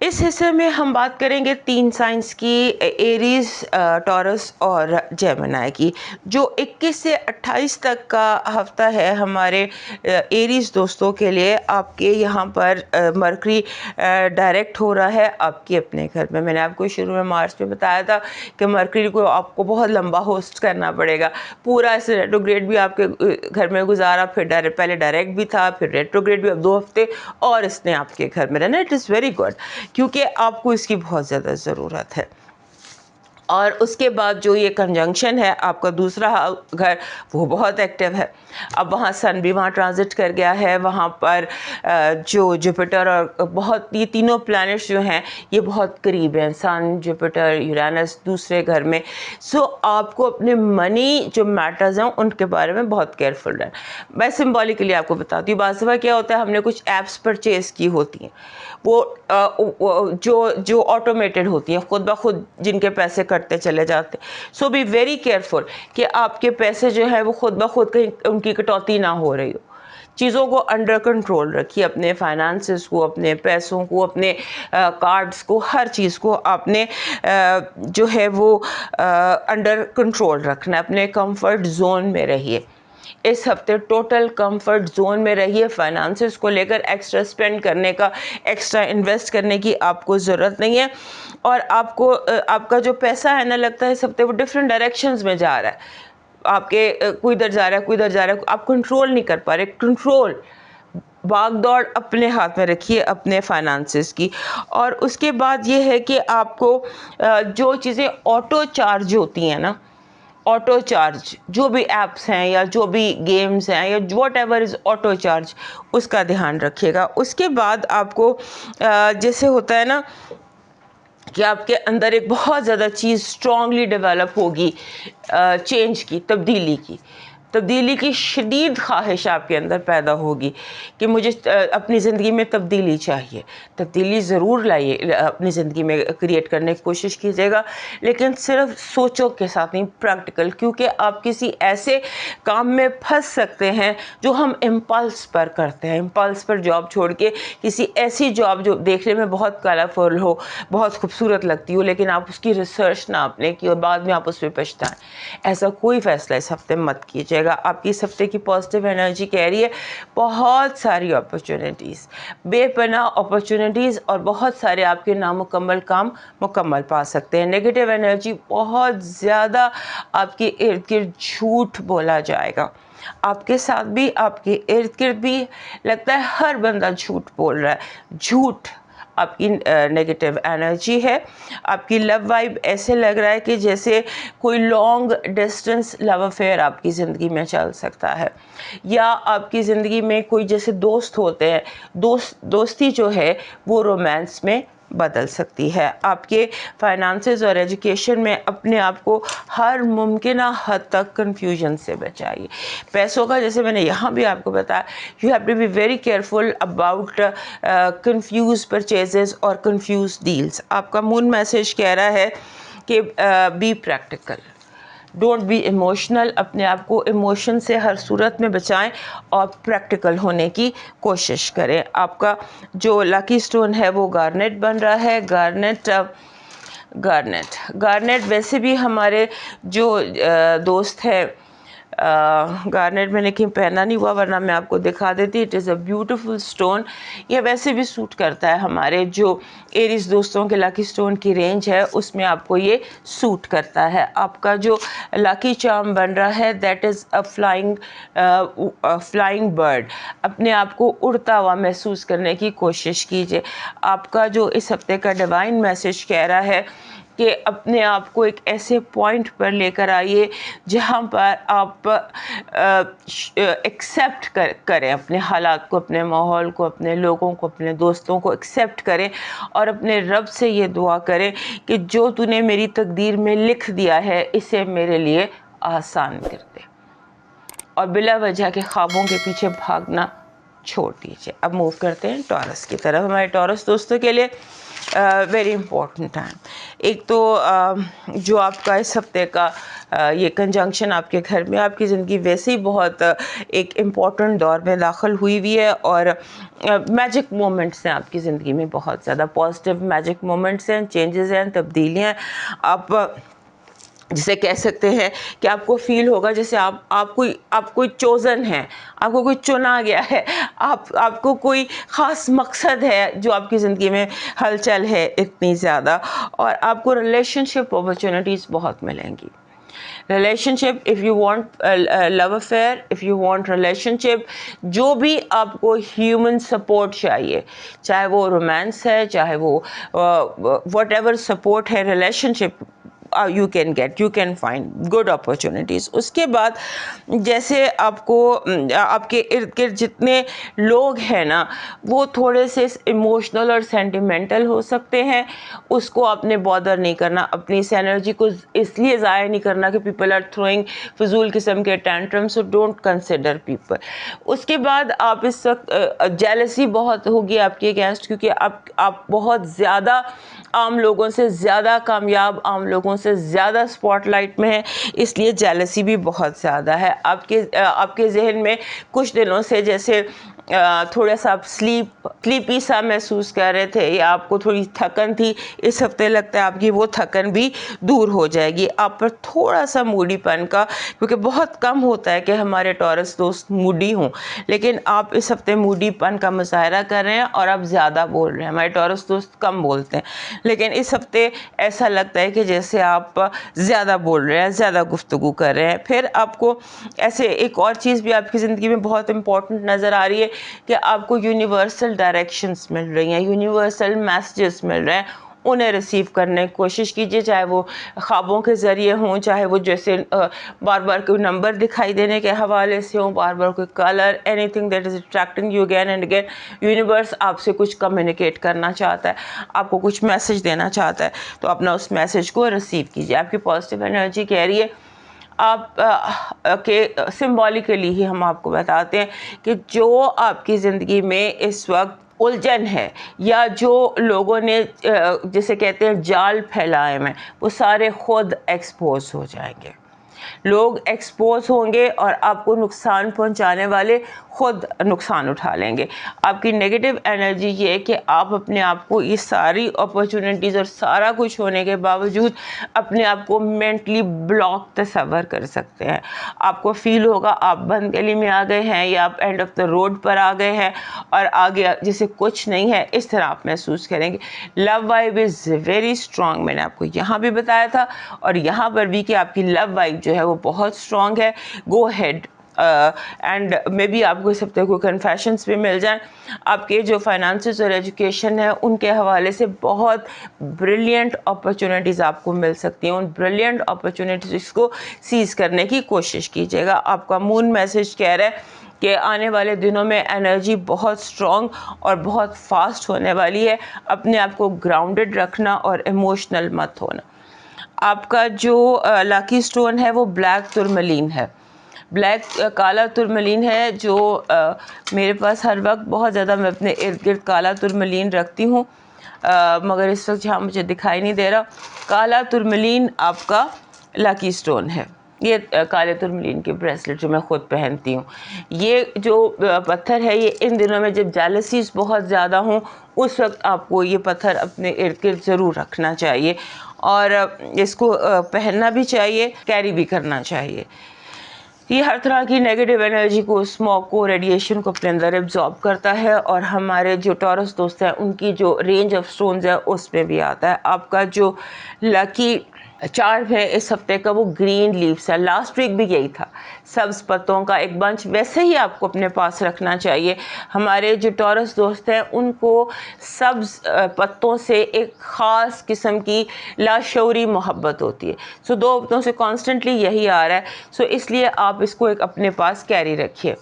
इस हिस्से में हम बात करेंगे 3 साइंस की, एरीज, टॉरस और जेमिनी की। जो 21 से 28 तक का हफ्ता है हमारे एरीज दोस्तों के लिए, आपके यहाँ पर मरकरी डायरेक्ट हो रहा है आपके अपने घर में। मैंने आपको शुरू में मार्च में बताया था कि मरकरी को आपको बहुत लंबा होस्ट करना पड़ेगा। पूरा ऐसे रेट्रोग्रेड भी आपके घर में गुजारा, फिर पहले डायरेक्ट भी था, फिर रेट्रोग्रेड भी, अब 2 हफ्ते और इसने आपके घर में रहना। इट इज़ वेरी गुड, क्योंकि आपको इसकी बहुत ज़्यादा ज़रूरत है। और उसके बाद जो ये कंजंक्शन है, आपका दूसरा घर वो बहुत एक्टिव है। अब वहाँ सन भी वहाँ ट्रांजिट कर गया है, वहाँ पर जो जुपिटर और बहुत, ये तीनों प्लैनेट्स जो हैं ये बहुत करीब हैं, सन, जुपिटर, यूरेनस दूसरे घर में। सो आपको अपने मनी जो मैटर्स हैं उनके बारे में बहुत केयरफुल रहना। मैं सिम्बॉलिकली आपको बताती हूँ, बाज़ दफ़ा क्या होता है, हमने कुछ ऐप्स परचेज़ की होती हैं, वो जो ऑटोमेटेड होती हैं, खुद ब खुद जिनके पैसे कटते चले जाते। सो बी वेरी केयरफुल कि आपके पैसे जो है वो खुद ब खुद कहीं उनकी कटौती ना हो रही हो। चीज़ों को अंडर कंट्रोल रखिए, अपने फाइनेंसेस को, अपने पैसों को, अपने कार्ड्स को, हर चीज़ को आपने जो है वो अंडर कंट्रोल रखना है। अपने कंफर्ट जोन में रहिए। इस हफ्ते टोटल कंफर्ट जोन में रहिए। फाइनेंसेस को लेकर एक्स्ट्रा स्पेंड करने का, एक्स्ट्रा इन्वेस्ट करने की आपको ज़रूरत नहीं है। और आपको आपका जो पैसा है ना, लगता है इस हफ्ते वो डिफरेंट डायरेक्शंस में जा रहा है, आपके कोई इधर जा रहा है, कोई इधर जा रहा है, आप कंट्रोल नहीं कर पा रहे। कंट्रोल, भाग दौड़ अपने हाथ में रखिए अपने फाइनेंसेस की। और उसके बाद ये है कि आपको जो चीज़ें ऑटो चार्ज होती हैं ना, ऑटो चार्ज, जो भी ऐप्स हैं या जो भी गेम्स हैं या what ever is auto charge, उसका ध्यान रखिएगा। उसके बाद आपको जैसे होता है ना कि आपके अंदर एक बहुत ज़्यादा चीज़ स्ट्रांगली डेवलप होगी, चेंज की, तब्दीली की शदीद ख्वाहिश आपके अंदर पैदा होगी कि मुझे अपनी ज़िंदगी में तब्दीली चाहिए। तब्दीली ज़रूर लाइए, अपनी ज़िंदगी में क्रिएट करने की कोशिश कीजिएगा, लेकिन सिर्फ सोचों के साथ नहीं, प्रैक्टिकल। क्योंकि आप किसी ऐसे काम में फंस सकते हैं जो हम इम्पल्स पर करते हैं। इम्पल्स पर जॉब छोड़ के किसी ऐसी जॉब जो देखने में बहुत कलरफुल हो, बहुत खूबसूरत लगती हो, लेकिन आप उसकी रिसर्च ना आपने की और बाद में आप उस पर पछताएं। ऐसा कोई फ़ैसला इस हफ्ते मत कीजिएगा। आपकी इस हफ्ते की पॉजिटिव एनर्जी कह रही है बहुत सारी अपॉर्चुनिटीज़, बेपनाह अपॉर्चुनिटीज़, और बहुत सारे आपके नामुकम्मल काम मुकम्मल पा सकते हैं। नेगेटिव एनर्जी बहुत ज़्यादा आपके इर्द गिर्द झूठ बोला जाएगा, आपके साथ भी, आपके इर्द गिर्द भी। लगता है हर बंदा झूठ बोल रहा है। झूठ आपकी नेगेटिव एनर्जी है। आपकी लव वाइब ऐसे लग रहा है कि जैसे कोई लॉन्ग डिस्टेंस लव अफेयर आपकी ज़िंदगी में चल सकता है, या आपकी ज़िंदगी में कोई जैसे दोस्त होते हैं, दोस्ती जो है वो रोमांस में बदल सकती है। आपके फाइनेंसेस और एजुकेशन में अपने आप को हर मुमकिन हद तक कंफ्यूजन से बचाइए। पैसों का, जैसे मैंने यहाँ भी आपको बताया, you have to be very careful about confuse purchases और कंफ्यूज डील्स। आपका मून मैसेज कह रहा है कि be practical, don't be emotional. अपने आप को इमोशन से हर सूरत में बचाएं और प्रैक्टिकल होने की कोशिश करें। आपका जो लकी स्टोन है वो गार्नेट बन रहा है। गार्नेट वैसे भी हमारे जो दोस्त हैं, गार्नेट मैंने कहीं पहना नहीं हुआ, वरना मैं आपको दिखा देती। It is a beautiful stone. ये वैसे भी सूट करता है हमारे जो एरीज दोस्तों के लकी स्टोन की रेंज है, उसमें आपको ये सूट करता है। आपका जो लकी चार्म बन रहा है that is a flying bird. अपने आप को उड़ता हुआ महसूस करने की कोशिश कीजिए। आपका जो इस हफ्ते का डिवाइन मैसेज कह रहा है कि अपने आप को एक ऐसे पॉइंट पर लेकर आइए जहाँ पर आप एक्सेप्ट करें अपने हालात को, अपने माहौल को, अपने लोगों को, अपने दोस्तों को एक्सेप्ट करें, और अपने रब से ये दुआ करें कि जो तूने मेरी तकदीर में लिख दिया है इसे मेरे लिए आसान कर दे, और बिला वजह के ख्वाबों के पीछे भागना छोड़ दीजिए। अब मूव करते हैं टॉरस की तरफ। हमारे टॉरस दोस्तों के लिए वेरी इम्पोर्टेंट टाइम। एक तो जो आपका इस हफ्ते का ये कंजंक्शन आपके घर में, आपकी ज़िंदगी वैसे ही बहुत एक इम्पॉर्टेंट दौर में दाखिल हुई है, और मैजिक मोमेंट्स हैं आपकी ज़िंदगी में, बहुत ज़्यादा पॉजिटिव मैजिक मोमेंट्स हैं, चेंजेस हैं, तब्दीलियाँ हैं। आप जिसे कह सकते हैं कि आपको फील होगा जैसे आप कोई चोज़न है, आपको कोई चुना गया है, आपको कोई ख़ास मकसद है जो आपकी ज़िंदगी में हलचल है इतनी ज़्यादा, और आपको रिलेशनशिप अपॉर्चुनिटीज़ बहुत मिलेंगी। Relationship, if you want love affair, if you want relationship, जो भी आपको ह्यूमन सपोर्ट चाहिए, चाहे वो रोमांस है, चाहे वो वट एवर सपोर्ट है relationship, you can find good opportunities. उसके बाद जैसे आपको आपके इर्द गिर्द जितने लोग हैं ना, वो थोड़े से इमोशनल और सेंटिमेंटल हो सकते हैं, उसको आपने बॉदर नहीं करना, अपनी इस एनर्जी को इसलिए ज़ाया नहीं करना कि पीपल आर थ्रोइंग फजूल किस्म के tantrum, so don't consider people. उसके बाद आप इस वक्त जेलसी बहुत होगी आपके अगेंस्ट, क्योंकि आप बहुत ज़्यादा आम लोगों से ज़्यादा कामयाब, आम लोगों से ज़्यादा स्पॉटलाइट में है, इसलिए जेलसी भी बहुत ज़्यादा है आपके जहन में। कुछ दिनों से जैसे थोड़ा सा आप स्लीपी सा महसूस कर रहे थे, या आपको थोड़ी थकन थी, इस हफ्ते लगता है आपकी वो थकन भी दूर हो जाएगी। आप पर थोड़ा सा मूडीपन का, क्योंकि बहुत कम होता है कि हमारे टॉरस दोस्त मूडी हों, लेकिन आप इस हफ्ते मूडीपन का मुजाहरा कर रहे हैं और आप ज़्यादा बोल रहे हैं। हमारे टॉरस दोस्त कम बोलते हैं, लेकिन इस हफ्ते ऐसा लगता है कि जैसे आप ज़्यादा बोल रहे हैं, ज़्यादा गुफ्तगू कर रहे हैं। फिर आपको ऐसे एक और चीज़ भी आपकी ज़िंदगी में बहुत इंपॉर्टेंट नज़र आ रही है कि आपको यूनिवर्सल डायरेक्शंस मिल रही हैं, यूनिवर्सल मैसेजेस मिल रहे हैं, उन्हें रिसीव करने की कोशिश कीजिए, चाहे वो ख्वाबों के ज़रिए हों, चाहे वो जैसे बार बार कोई नंबर दिखाई देने के हवाले से हों, बार बार कोई colour, anything that is attracting you again and again. Universe आपसे कुछ कम्युनिकेट करना चाहता है, आपको कुछ मैसेज देना चाहता है, तो अपना उस मैसेज को रिसीव कीजिए। आपकी पॉजिटिव एनर्जी कह रही है आप के सिंबॉलिकली ही हम आपको बताते हैं कि जो आपकी ज़िंदगी में इस वक्त उलझन है, या जो लोगों ने जिसे कहते हैं जाल फैलाए हैं, वो सारे खुद एक्सपोज हो जाएंगे। लोग एक्सपोज होंगे और आपको नुकसान पहुंचाने वाले खुद नुकसान उठा लेंगे। आपकी नेगेटिव एनर्जी ये है कि आप अपने आप को ये सारी अपॉर्चुनिटीज़ और सारा कुछ होने के बावजूद अपने आप को मेंटली ब्लॉक तस्वर कर सकते हैं। आपको फील होगा आप बंद गली में आ गए हैं, या आप एंड ऑफ द रोड पर आ गए हैं और आगे जैसे कुछ नहीं है, इस तरह आप महसूस करेंगे। Love vibe is very strong, मैंने आपको यहाँ भी बताया था और यहाँ पर भी कि आपकी लव वाइब जो है वो बहुत स्ट्रॉन्ग है। गो हेड एंड मे बी आपको इस हफ्ते को कन्फेशंस भी मिल जाएं। आपके जो फाइनेंसेस और एजुकेशन है उनके हवाले से बहुत ब्रिलियंट अपॉर्चुनिटीज़ आपको मिल सकती हैं। उन ब्रिलियंट अपॉर्चुनिटीज़ को सीज़ करने की कोशिश कीजिएगा। आपका मून मैसेज कह रहा है कि आने वाले दिनों में एनर्जी बहुत स्ट्रॉन्ग और बहुत फास्ट होने वाली है। अपने आप को ग्राउंडेड रखना और इमोशनल मत होना। आपका जो लकी स्टोन है वो ब्लैक तुरमलीन है, काला तुरमलीन है, जो मेरे पास हर वक्त बहुत ज़्यादा, मैं अपने इर्द गिर्द काला तुरमलीन रखती हूँ, मगर इस वक्त जहाँ मुझे दिखाई नहीं दे रहा। काला तुरमलीन आपका लकी स्टोन है। ये काले तुरमलीन की ब्रेसलेट जो मैं ख़ुद पहनती हूँ, ये जो पत्थर है, ये इन दिनों में जब जेलसीज बहुत ज़्यादा हों उस वक्त आपको ये पत्थर अपने इर्द गिर्द ज़रूर रखना चाहिए, और इसको पहनना भी चाहिए, कैरी भी करना चाहिए। ये हर तरह की नेगेटिव एनर्जी को, स्मोक को, रेडिएशन को अपने अंदर एब्जॉर्ब करता है, और हमारे जो टॉरस दोस्त हैं उनकी जो रेंज ऑफ स्टोन्स है उसमें भी आता है। आपका जो लकी चार्म है इस हफ्ते का वो ग्रीन लीव्स है। लास्ट वीक भी यही था, सब्ज़ पत्तों का एक बंच, वैसे ही आपको अपने पास रखना चाहिए। हमारे जो टॉरस दोस्त हैं उनको सब्ज़ पत्तों से एक ख़ास किस्म की लाशऊरी मोहब्बत होती है। सो 2 हफ्तों से कॉन्स्टेंटली यही आ रहा है, सो इसलिए आप इसको एक अपने पास कैरी रखिए।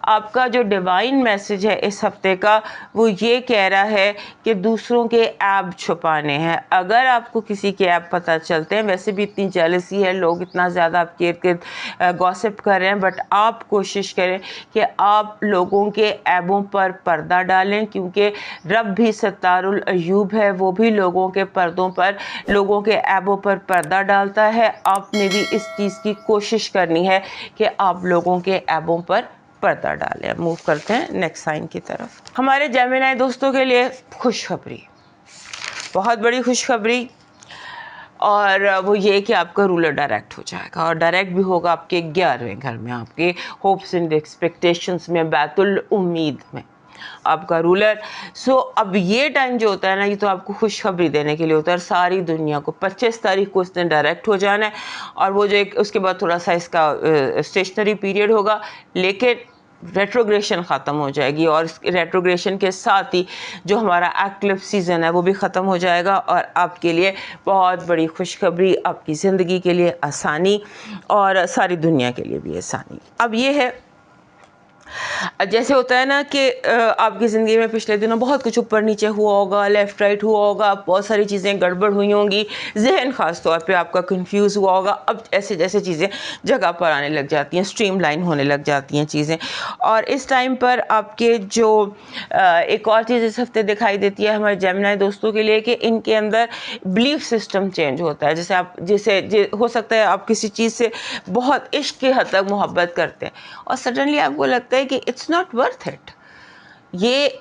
आपका जो डिवाइन मैसेज है इस हफ्ते का वो ये कह रहा है कि दूसरों के ऐब छुपाने हैं। अगर आपको किसी के ऐब पता चलते हैं, वैसे भी इतनी जेलसी है, लोग इतना ज़्यादा आपके इर्द गॉसिप कर रहे हैं, बट आप कोशिश करें कि आप लोगों के ऐबों पर पर्दा डालें, क्योंकि रब भी सत्तारुल अयूब है, वो भी लोगों के पर्दों पर, लोगों के ऐबों पर पर्दा डालता है। आपने भी इस चीज़ की कोशिश करनी है कि आप लोगों के ऐबों पर पर्दा डालें। मूव करते हैं नेक्स्ट साइन की तरफ। हमारे जेमिनी दोस्तों के लिए खुशखबरी, बहुत बड़ी खुशखबरी, और वो ये कि आपका रूलर डायरेक्ट हो जाएगा, और डायरेक्ट भी होगा आपके 11वें घर में, आपके होप्स एंड एक्सपेक्टेशंस में, बैतुल उम्मीद में आपका रूलर। सो अब ये टाइम जो होता है ना, ये तो आपको खुशखबरी देने के लिए होता है। सारी दुनिया को 25 तारीख को इसने डायरेक्ट हो जाना है, और वो जो एक उसके बाद थोड़ा सा इसका स्टेशनरी पीरियड होगा, लेकिन रेट्रोग्रेशन ख़त्म हो जाएगी, और इस रेट्रोग्रेशन के साथ ही जो हमारा एक्टिव सीज़न है वो भी ख़त्म हो जाएगा, और आपके लिए बहुत बड़ी खुशखबरी, आपकी ज़िंदगी के लिए आसानी, और सारी दुनिया के लिए भी आसानी। अब ये है, जैसे होता है ना कि आपकी ज़िंदगी में पिछले दिनों बहुत कुछ ऊपर नीचे हुआ होगा, लेफ़्ट राइट हुआ होगा, बहुत सारी चीज़ें गड़बड़ हुई होंगी, जहन ख़ास तौर पे आपका कंफ्यूज हुआ होगा। अब ऐसे जैसे चीज़ें जगह पर आने लग जाती हैं, स्ट्रीमलाइन होने लग जाती हैं चीज़ें। और इस टाइम पर आपके जो एक और चीज़ इस हफ्ते दिखाई देती है हमारे जेमिनी दोस्तों के लिए, कि इनके अंदर बिलीफ सिस्टम चेंज होता है। जैसे हो सकता है आप किसी चीज़ से बहुत इश्क की हद तक मोहब्बत करते हैं, और सडनली आपको लगता है कि it's not worth it,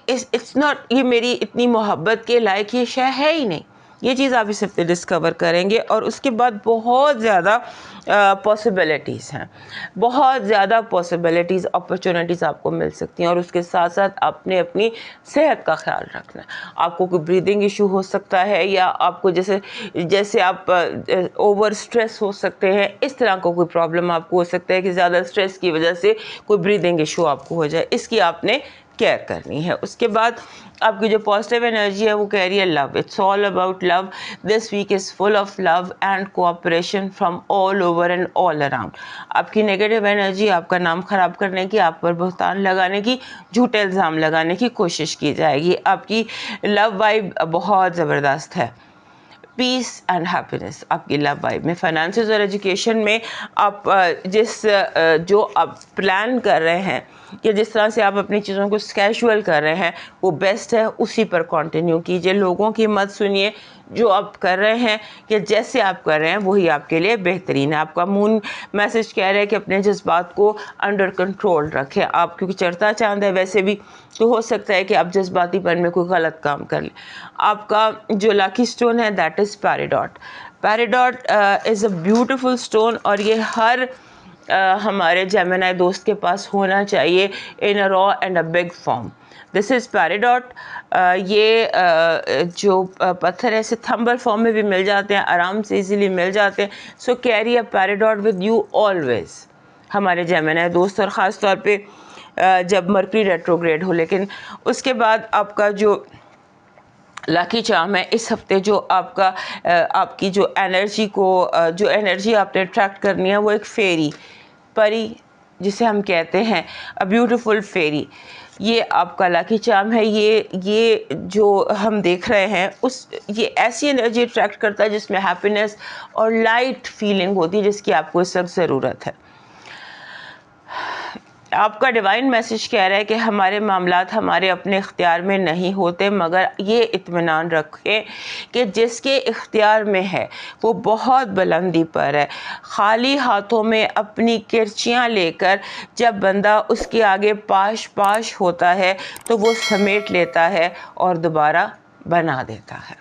it's not, ये मेरी इतनी मोहब्बत के लायक ये शय है ही नहीं। ये चीज़ आप इस हफ्ते डिस्कवर करेंगे, और उसके बाद बहुत ज़्यादा पॉसिबिलिटीज़ हैं, बहुत ज़्यादा पॉसिबिलिटीज़, अपॉर्चुनिटीज़ आपको मिल सकती हैं। और उसके साथ साथ आपने अपनी सेहत का ख्याल रखना है। आपको कोई ब्रीदिंग इशू हो सकता है, या आपको जैसे आप ओवर स्ट्रेस हो सकते हैं, इस तरह का कोई प्रॉब्लम आपको हो सकता है कि ज़्यादा स्ट्रेस की वजह से कोई ब्रीदिंग इशू आपको हो जाए, इसकी आपने केयर करनी है। उसके बाद आपकी जो पॉजिटिव एनर्जी है वो कह रही है love, it's all about love, this week is full of love and cooperation from all over and all around. आपकी नेगेटिव एनर्जी, आपका नाम ख़राब करने की, आप पर बहतान लगाने की, झूठे इल्ज़ाम लगाने की कोशिश की जाएगी। आपकी लव वाइब बहुत ज़बरदस्त है, पीस एंड हैप्पीनेस आपकी लव वाइब में। फाइनेंसेस और एजुकेशन में आप जो आप प्लान कर रहे हैं, या जिस तरह से आप अपनी चीज़ों को कैजुअल कर रहे हैं, वो बेस्ट है, उसी पर कंटिन्यू कीजिए। लोगों की मत सुनिए, जो आप कर रहे हैं या जैसे आप कर रहे हैं वही आपके लिए बेहतरीन है। आपका मून मैसेज कह रहा है कि अपने जज्बात को अंडर कंट्रोल रखें आप, क्योंकि चढ़ता चांद है वैसे भी, तो हो सकता है कि आप जज्बातीपन में कोई गलत काम कर लें। आपका जो लकी स्टोन है that is peridot. Peridot is a beautiful stone, और ये हर हमारे जेमिनी दोस्त के पास होना चाहिए in a raw and a big form. This is peridot. ये जो पत्थर है ऐसे थंबल फॉर्म में भी मिल जाते हैं, आराम से इजीली मिल जाते हैं। So carry a peridot with you always हमारे जेमिनी दोस्त, और ख़ास तौर पे जब मरकरी रेट्रोग्रेड हो। लेकिन उसके बाद आपका जो लकी चार्म है इस हफ्ते, जो आपकी जो एनर्जी आपने अट्रैक्ट करनी है, वो एक फेरी, परी जिसे हम कहते हैं, अ ब्यूटीफुल फेरी, ये आपका लकी चार्म है। ये जो हम देख रहे हैं ये ऐसी एनर्जी अट्रैक्ट करता है जिसमें हैप्पीनेस और लाइट फीलिंग होती है, जिसकी आपको इस वक्त ज़रूरत है। आपका डिवाइन मैसेज कह रहा है कि हमारे मामलात हमारे अपने इख्तियार में नहीं होते, मगर ये इत्मीनान रखें कि जिसके इख्तियार में है वो बहुत बुलंदी पर है। खाली हाथों में अपनी किरचियाँ लेकर जब बंदा उसके आगे पाश पाश होता है तो वो समेट लेता है और दोबारा बना देता है।